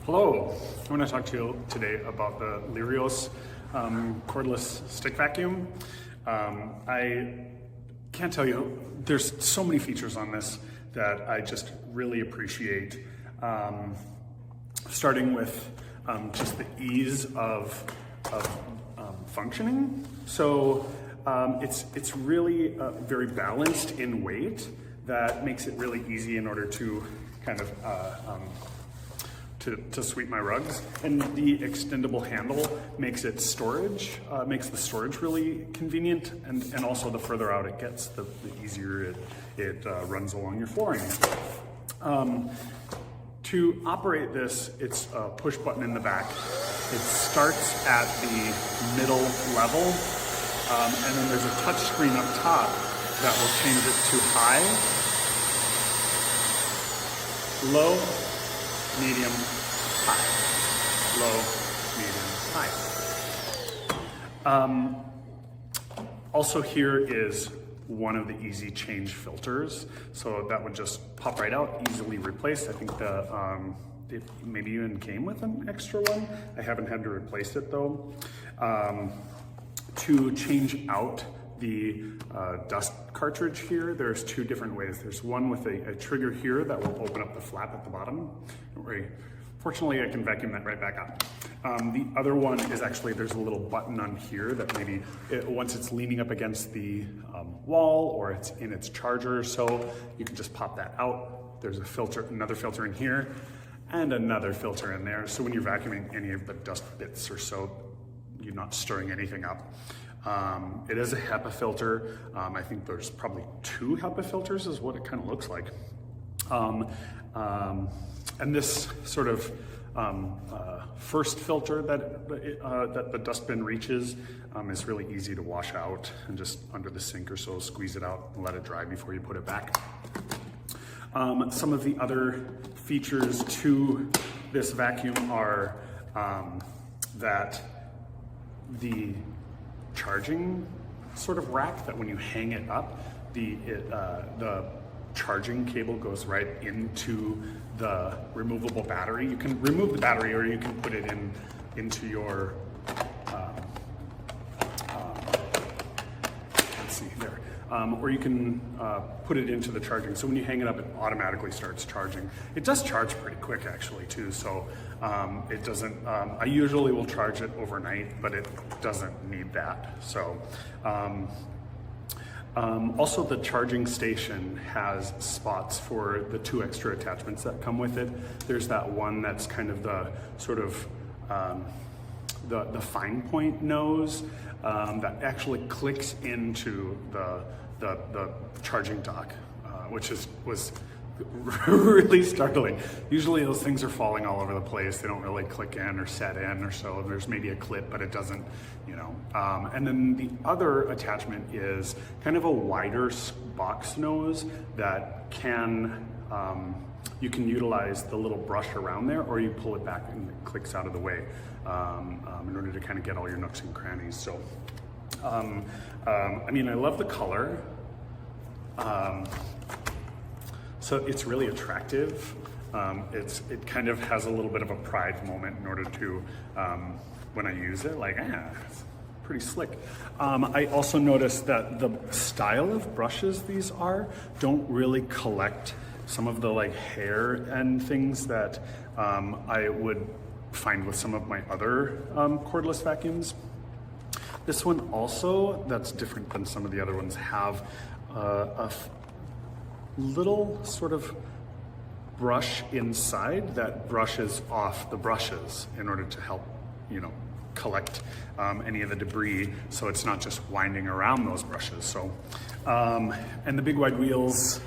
Hello, I want to talk to you today about the Iirios Cordless stick vacuum. I can't tell you, there's so many features on this that I just really appreciate. Starting with just the ease of functioning. So it's really very balanced in weight. That makes it really easy in order to kind of to sweep my rugs, and the extendable handle makes it storage, makes the storage really convenient, and also the further out it gets, the easier it runs along your flooring. To operate this, it's a push button in the back. It starts at the middle level, and then there's a touch screen up top that will change it to high, low, medium, high. Low, medium, high. Also here is one of the easy change filters. So that would just pop right out, easily replaced. I think it maybe even came with an extra one. I haven't had to replace it though. To change out the dust cartridge here, there's two different ways. There's one with a trigger here that will open up the flap at the bottom. Don't worry. Fortunately, I can vacuum that right back up. The other one is actually, there's a little button on here that maybe, once it's leaning up against the wall or it's in its charger, so you can just pop that out. There's a filter, another filter in here, and another filter in there. So when you're vacuuming any of the dust bits or so, you're not stirring anything up. It is a HEPA filter. I think there's probably 2 HEPA filters is what it kind of looks like. And this sort of first filter that the dustbin reaches is really easy to wash out, and just under the sink or so, squeeze it out and let it dry before you put it back. Some of the other features to this vacuum are that the charging sort of rack, that when you hang it up, the charging cable goes right into the removable battery. You can remove the battery, or you can put it into your let's see there, or you can put it into the charging. So when you hang it up, it automatically starts charging. It does charge pretty quick actually too. So it doesn't. I usually will charge it overnight, but it doesn't need that. So. Also, the charging station has spots for the 2 extra attachments that come with it. There's that one that's kind of the sort of the fine point nose that actually clicks into the charging dock, which was really startling. Usually those things are falling all over the place. They don't really click in or set in or so. There's maybe a clip, but it doesn't, you know. And then the other attachment is kind of a wider box nose that can, you can utilize the little brush around there, or you pull it back and it clicks out of the way in order to kind of get all your nooks and crannies. So, I mean, I love the color. So it's really attractive. It kind of has a little bit of a pride moment in order to, when I use it, like, it's pretty slick. I also noticed that the style of brushes these don't really collect some of the like hair and things that I would find with some of my other cordless vacuums. This one also, that's different than some of the other ones, have a little sort of brush inside that brushes off the brushes in order to help, you know, collect any of the debris, so it's not just winding around those brushes. So, and the big wide wheels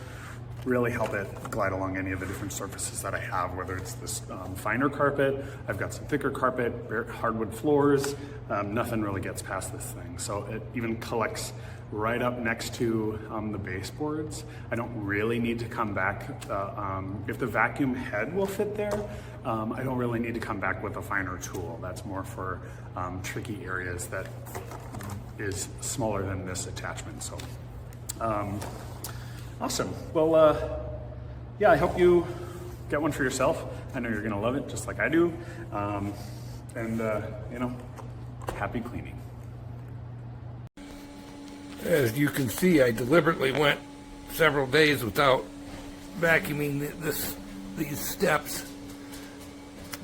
really help it glide along any of the different surfaces that I have, whether it's this finer carpet, I've got some thicker carpet, hardwood floors, nothing really gets past this thing. So it even collects right up next to the baseboards. I don't really need to come back. If the vacuum head will fit there, I don't really need to come back with a finer tool. That's more for tricky areas that is smaller than this attachment. So awesome. Well, yeah, I hope you get one for yourself. I know you're gonna love it just like I do. And you know, happy cleaning. As you can see, I deliberately went several days without vacuuming these steps.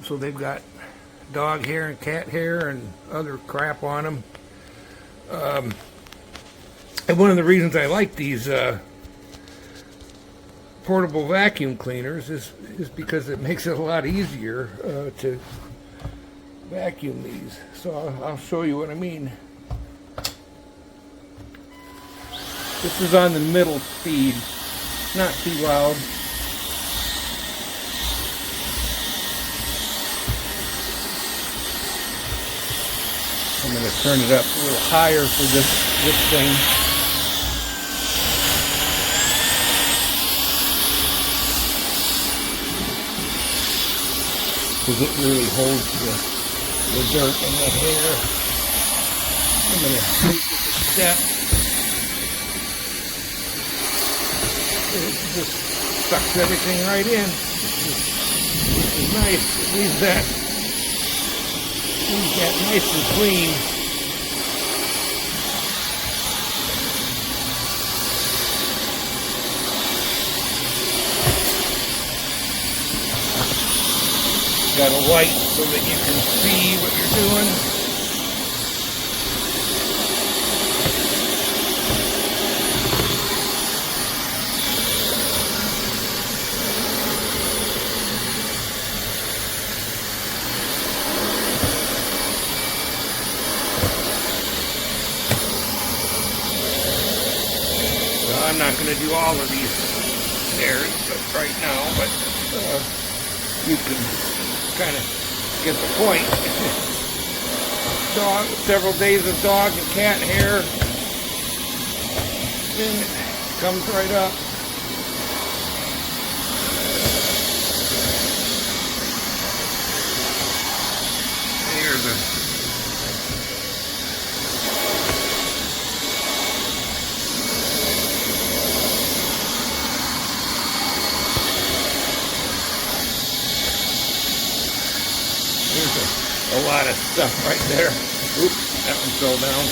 So they've got dog hair and cat hair and other crap on them. And one of the reasons I like these portable vacuum cleaners is because it makes it a lot easier to vacuum these. So I'll show you what I mean. This is on the middle speed, not too loud. I'm going to turn it up a little higher for this thing. Because it really holds the dirt and the hair. I'm going to take the step. It just sucks everything right in. Which is nice. It leaves that nice and clean. Got a light so that you can see what you're doing. So I'm not going to do all of these stairs right now, but you can kind of get the point. Several days of dog and cat hair, then it comes right up. Here's a a lot of stuff right there. Oops, that one fell down.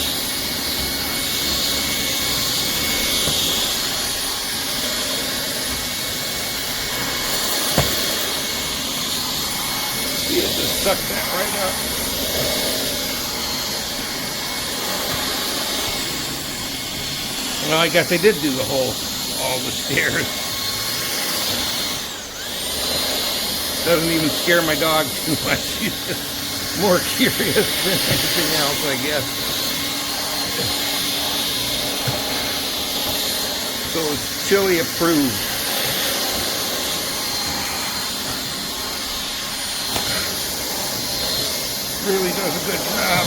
See, it just sucked that right up. Well, I guess they did do all the stairs. Doesn't even scare my dog too much. She's just more curious than anything else, I guess. So it's chili approved. Really does a good job.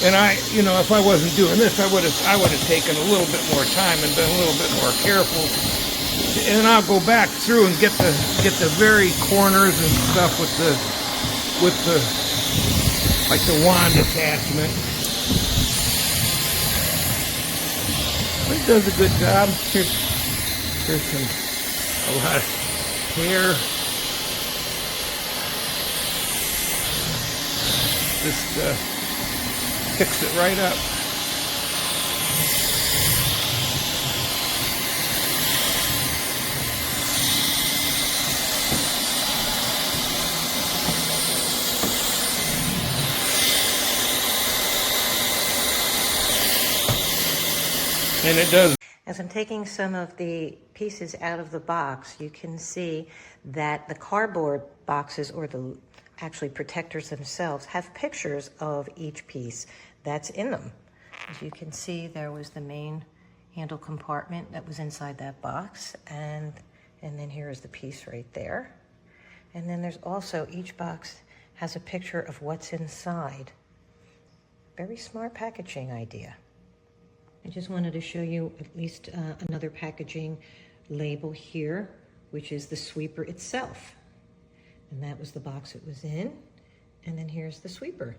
And you know, if I wasn't doing this, I would have taken a little bit more time and been a little bit more careful. And I'll go back through and get the very corners and stuff with the like the wand attachment. It does a good job. Here's a lot of hair. Just picks it right up. And it does. As I'm taking some of the pieces out of the box, you can see that the cardboard boxes, or the actually protectors themselves, have pictures of each piece that's in them. As you can see, there was the main handle compartment that was inside that box, and then here is the piece right there. And then there's also, each box has a picture of what's inside. Very smart packaging idea. I just wanted to show you at least another packaging label here, which is the sweeper itself. And that was the box it was in. And then here's the sweeper.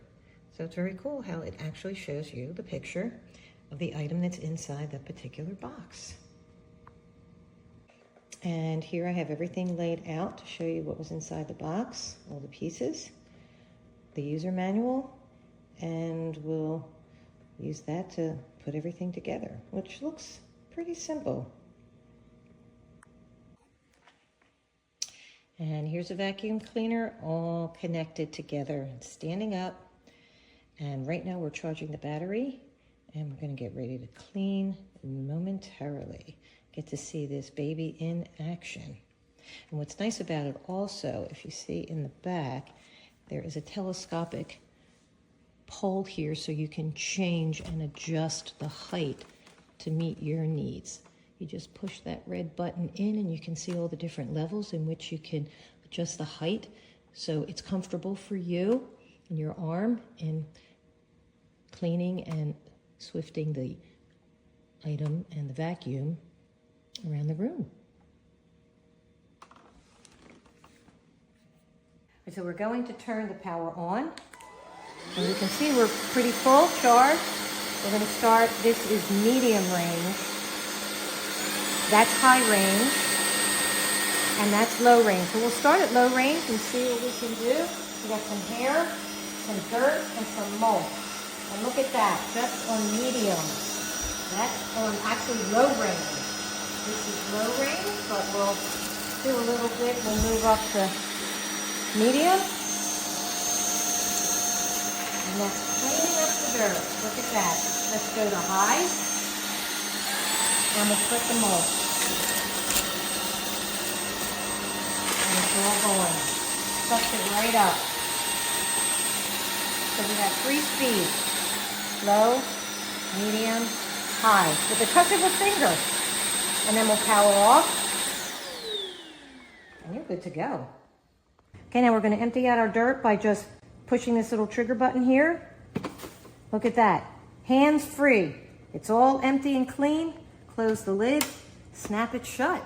So it's very cool how it actually shows you the picture of the item that's inside that particular box. And here I have everything laid out to show you what was inside the box, all the pieces, the user manual, and we'll use that to put everything together, which looks pretty simple. And here's a vacuum cleaner all connected together and standing up. And right now we're charging the battery and we're going to get ready to clean momentarily. Get to see this baby in action. And what's nice about it also, if you see in the back, there is a telescopic pole here so you can change and adjust the height to meet your needs. You just push that red button in and you can see all the different levels in which you can adjust the height so it's comfortable for you and your arm in cleaning and swifting the item and the vacuum around the room. So we're going to turn the power on. And you can see we're pretty full charge. We're going to start, this is medium range. That's high range, and that's low range. So we'll start at low range and see what we can do. We got some hair, some dirt, and some mold. And look at that, just on medium. That's on actually low range. This is low range, but we'll do a little bit. We'll move up to medium. And that's cleaning up the dirt. Look at that. Let's go to high. And we'll put the mold. And it's all going. Sucks it right up. So we have 3 speeds. Low, medium, high. With the touch of a finger. And then we'll power off. And you're good to go. Okay, now we're going to empty out our dirt by just pushing this little trigger button here. Look at that. Hands free. It's all empty and clean. Close the lid, snap it shut.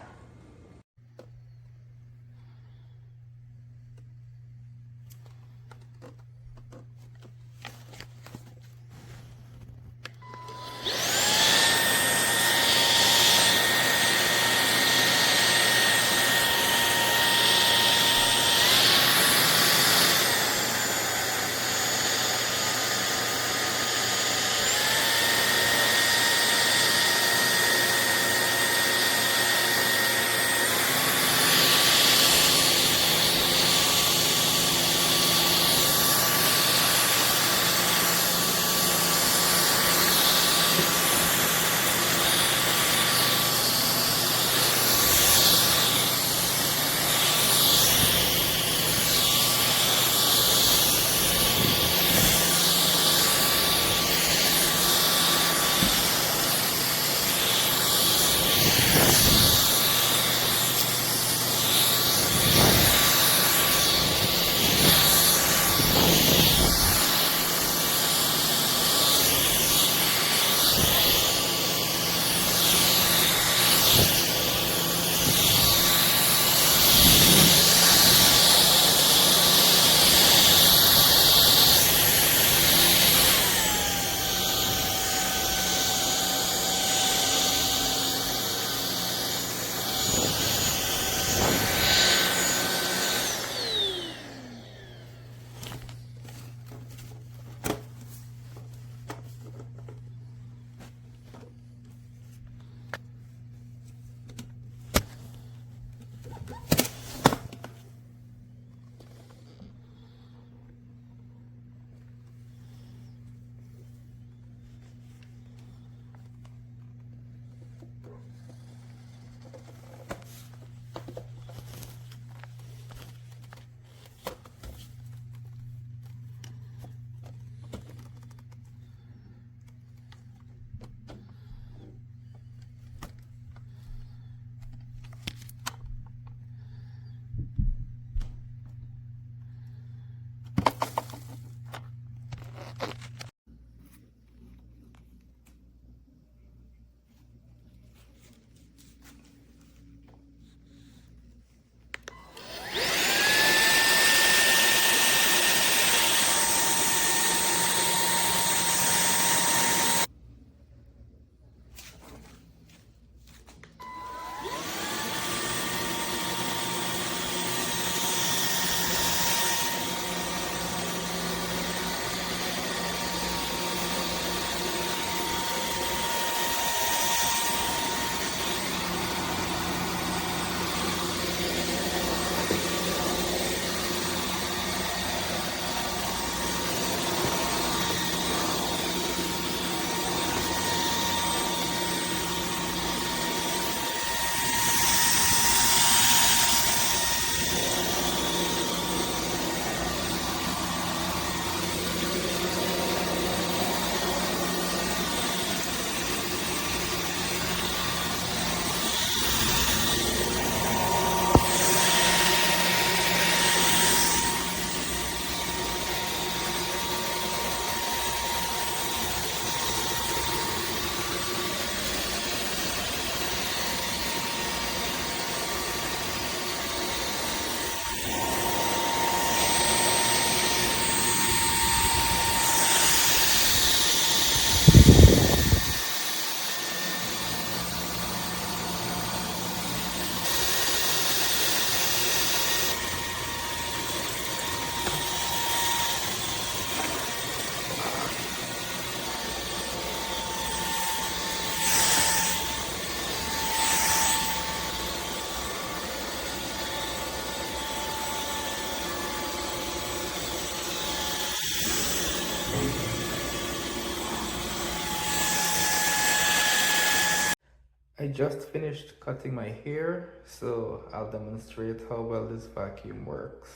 just finished cutting my hair, so I'll demonstrate how well this vacuum works.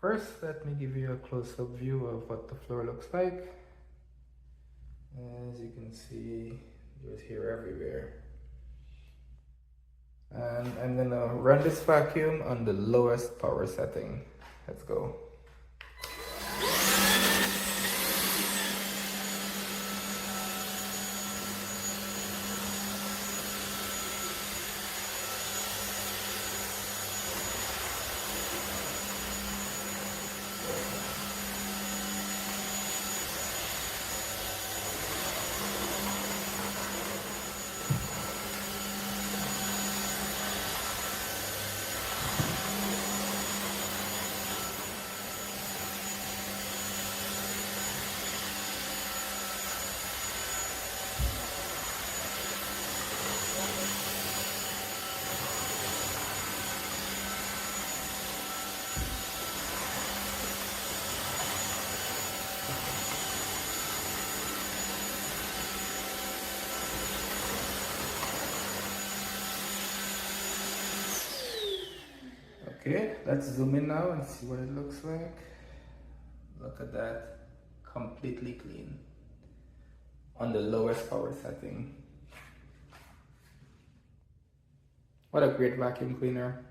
First, let me give you a close-up view of what the floor looks like. As you can see, there's hair everywhere. And I'm gonna run this vacuum on the lowest power setting. Let's go. Okay, let's zoom in now and see what it looks like. Look at that, completely clean on the lowest power setting. What a great vacuum cleaner.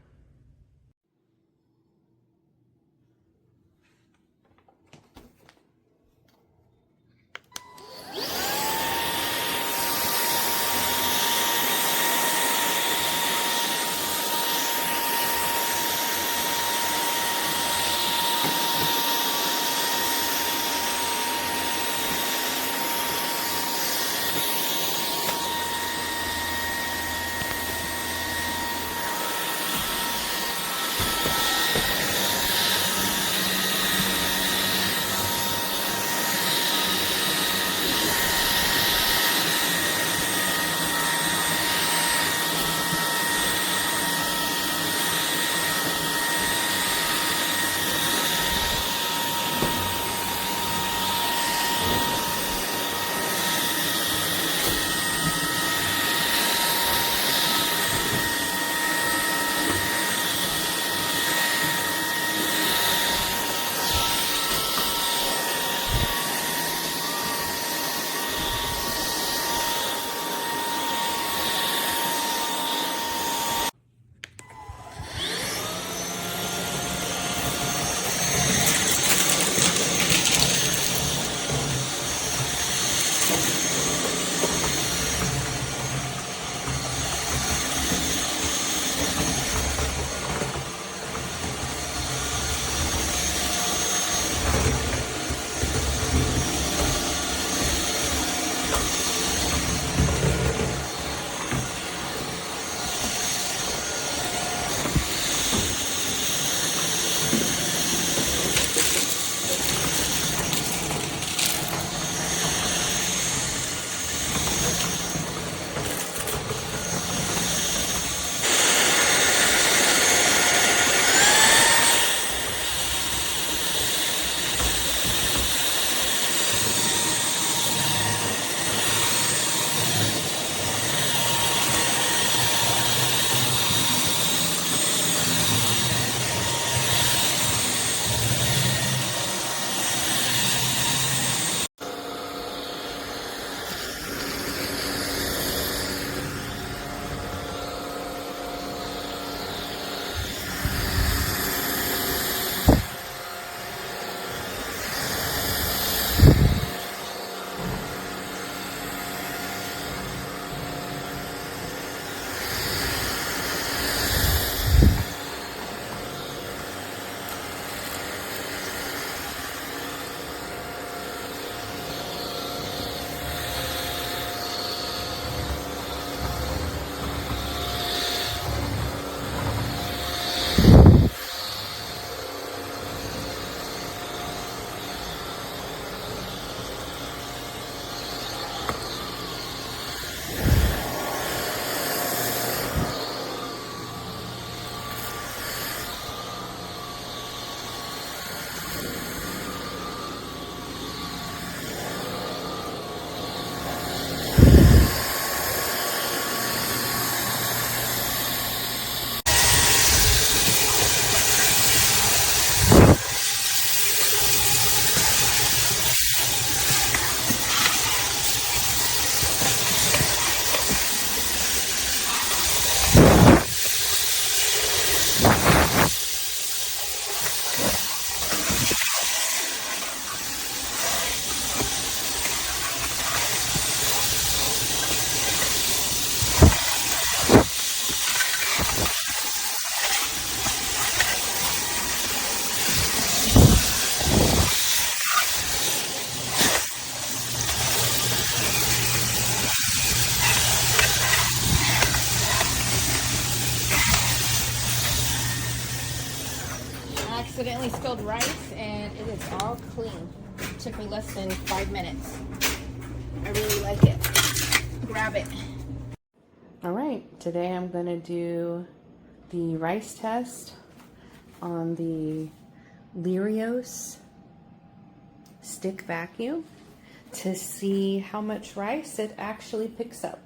accidentally spilled rice, and it is all clean. It took me less than 5 minutes. I really like it. Grab it. All right, today I'm gonna do the rice test on the Iirios stick vacuum to see how much rice it actually picks up.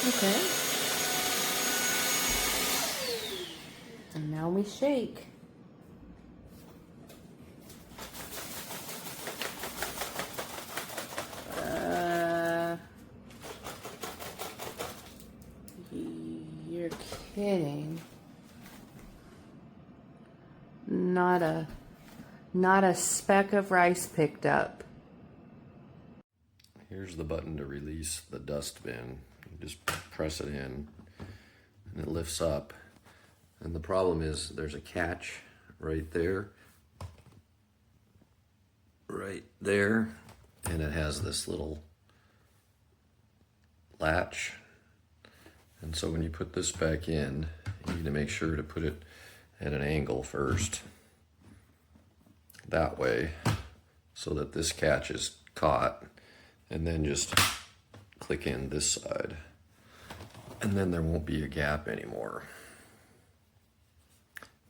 Okay. And now we shake. You're kidding. Not a speck of rice picked up. Here's the button to release the dust bin. You just press it in and it lifts up. And the problem is there's a catch right there. Right there. And it has this little latch. And so when you put this back in, you need to make sure to put it at an angle first. That way, so that this catch is caught. And then just click in this side. And then there won't be a gap anymore.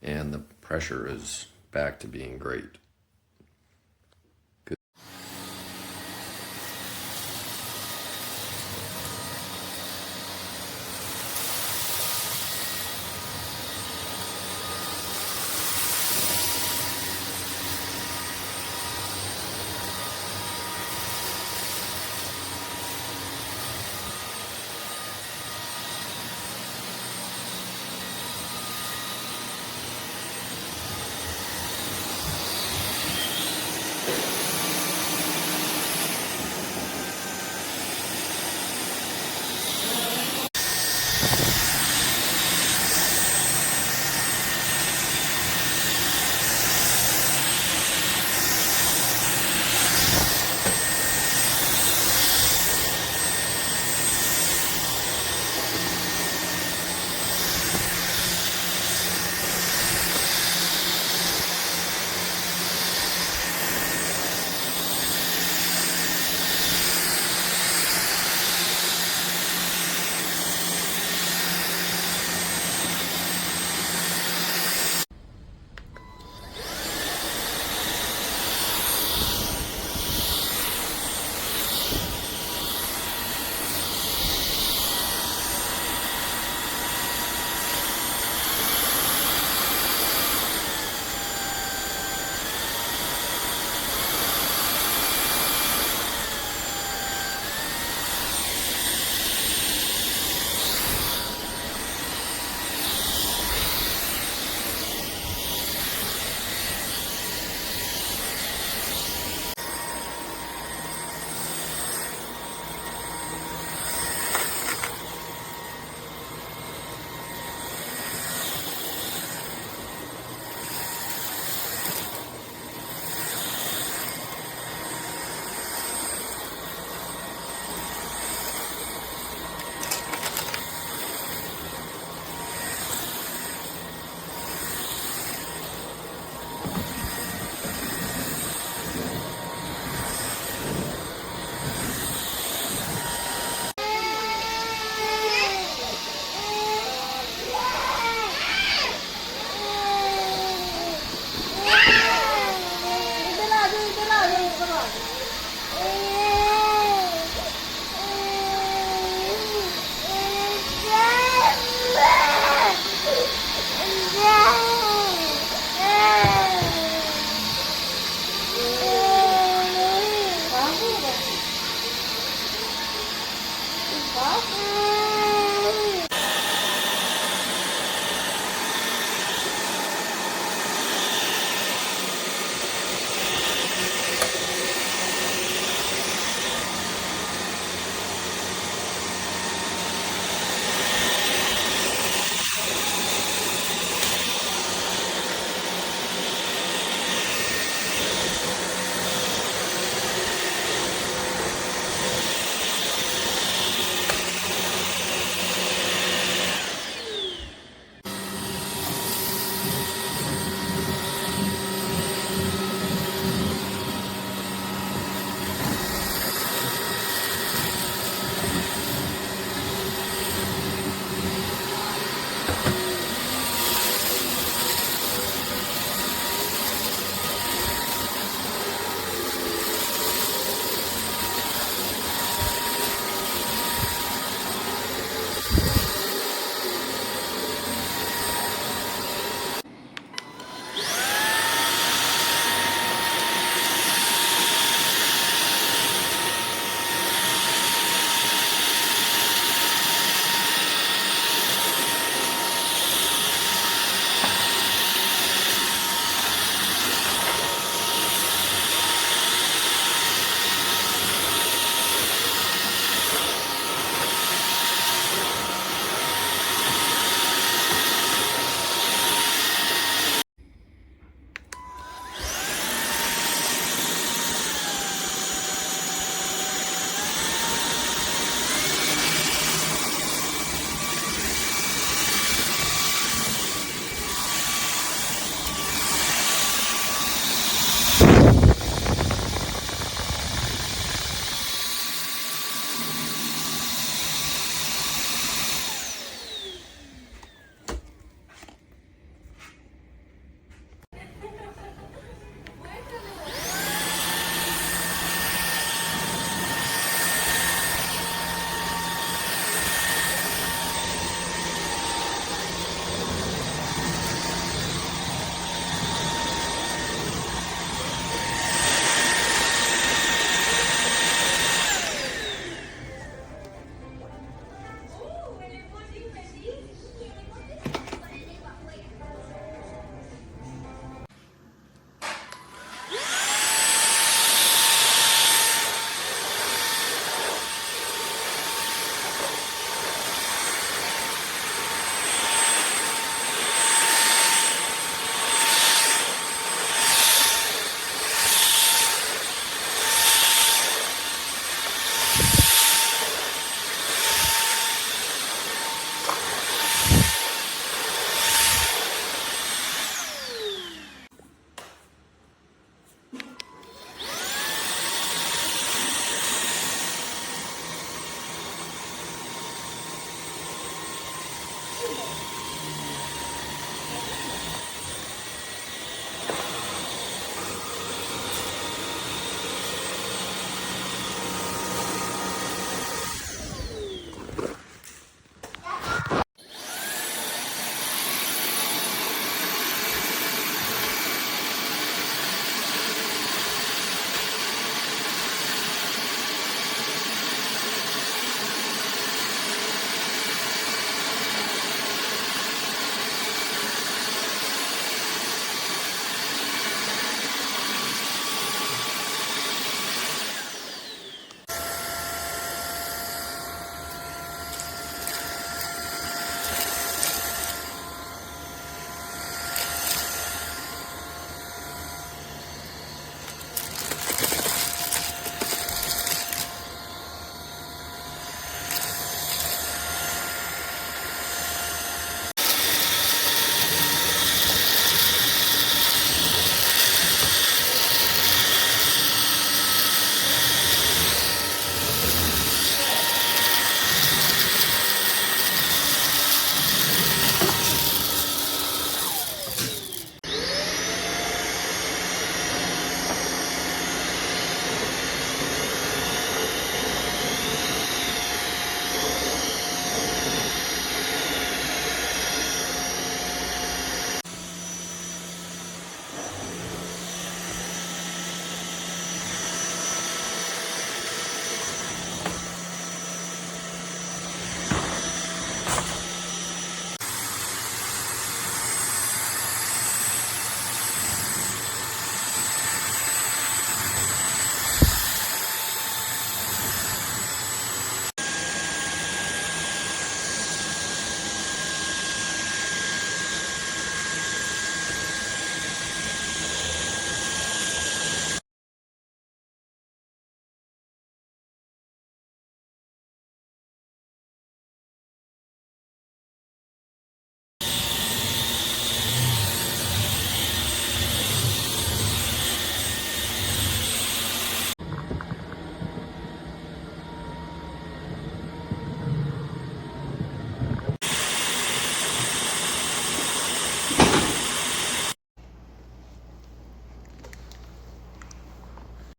And the pressure is back to being great.